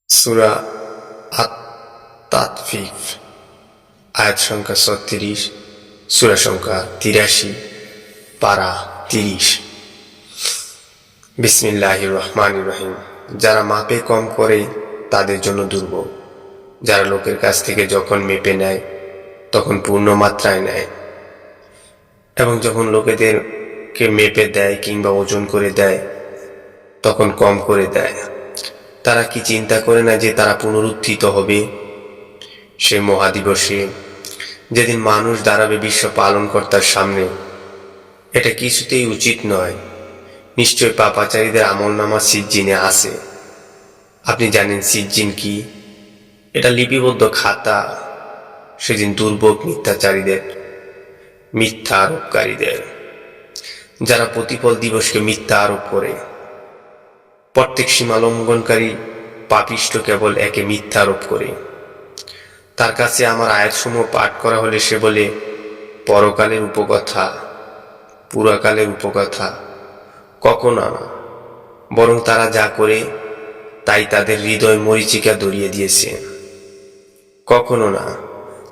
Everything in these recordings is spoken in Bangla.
সূরা আত-তাতফিফ, আয়াত সংখ্যা ৩৬, সূরা সংখ্যা ৮৩, পারা ৩০। বিসমিল্লাহির রহমানির রহিম। যারা মাপে কম করে তাদের জন্য দুর্ভোগ। যারা লোকের কাছ থেকে যখন মেপে নেয় তখন পূর্ণ মাত্রায় নেয়, এবং যখন লোকেদেরকে মেপে দেয় কিংবা ওজন করে দেয় তখন কম করে দেয়। তারা কি চিন্তা করে না যে তারা পুনরুত্থিত হবে সে মহাদিবসে, যেদিন মানুষ দাঁড়াবে বিশ্ব পালনকর্তার সামনে? এটা কিছুতেই উচিত নয়। নিশ্চয় পাপাচারীদের আমলনামা সিজ্জিনে আছে। আপনি জানেন সিজ্জিন কি? এটা লিপিবদ্ধ খাতা। সেদিন দুর্ভোগ মিথ্যাচারীদের, মিথ্যা আরোপকারীদের, যারা প্রতিফল দিবসকে মিথ্যা আরোপ করে। প্রত্যেক সীমা লঙ্ঘনকারী পাপিষ্ঠ কেবল একে মিথ্যা আরোপ করে। তার কাছে আমার আয়াতসমূহ পাঠ করা হলে সে বলে পরকালের উপকথা, পুরাকালের উপকথা। কখনো না, বরং তারা যা করে তাই তাদের হৃদয় মরীচিকা ধরিয়ে দিয়েছে। কখনো না,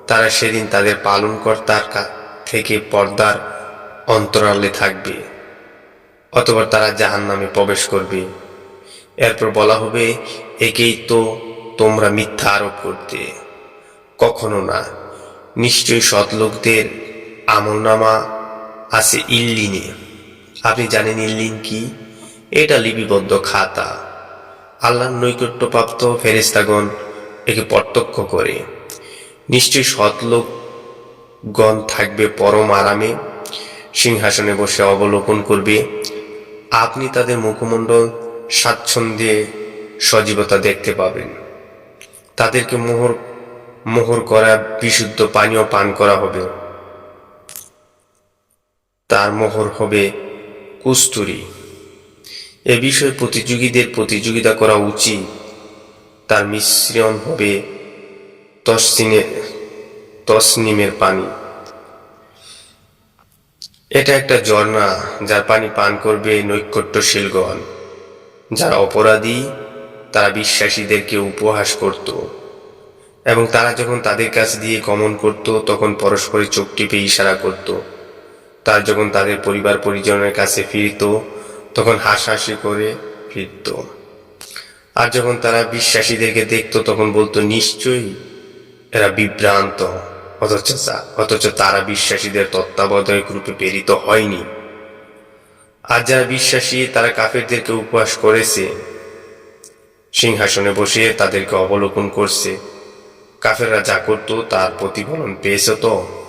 তারা সেদিন তাদের পালনকর্তার থেকে পর্দার অন্তরালে থাকবে, অথবা তারা জাহান্নামে প্রবেশ করবে। এরপর বলা হবে, একেই তো তোমরা মিথ্যা আরোপ করতে। কখনো না, নিশ্চয়ই সৎলোকদের আমলনামা আছে ইল্লিনে। আপনি জানেন ইল্লিন কি? এটা লিপিবদ্ধ খাতা। আল্লাহর নৈকট্যপ্রাপ্ত ফেরেশতাগণ একে প্রত্যক্ষ করে। নিশ্চয়ই সৎলোকগণ থাকবে পরম আরামে, সিংহাসনে বসে অবলোকন করবে। আপনি তাদের মুখমণ্ডল স্বাচ্ছন্দ্যে সজীবতা দেখতে পাবেন। তাদেরকে মোহর করা বিশুদ্ধ পানীয় পান করা হবে। তার মোহর হবে কস্তুরী। এ বিষয়ে প্রতিযোগীদের প্রতিযোগিতা করা উচিত। তার মিশ্রণ হবে তসনিমের পানি। এটা একটা ঝর্ণা, যার পানি পান করবে নৈকট্যশীলগণ। যারা অপরাধী তারা বিশ্বাসীদেরকে উপহাস করত, এবং তারা যখন তাদের কাছ দিয়ে গমন করত তখন পরস্পরের চোখ টিপে ইশারা করত। তারা যখন তাদের পরিবার পরিজনের কাছে ফিরত তখন হাসাহাসি করে ফিরত। আর যখন তারা বিশ্বাসীদেরকে দেখত তখন বলতো, নিশ্চয়ই এরা বিভ্রান্ত। অথচ তারা বিশ্বাসীদের তত্ত্বাবধায়ক রূপে প্রেরিত হয়নি। আর যারা বিশ্বাসী তারা কাফেরদেরকে উপহাস করেছে, সিংহাসনে বসে তাদেরকে অবলোকন করছে। কাফেররা যা করত তার প্রতিফলন পেয়েছে তো।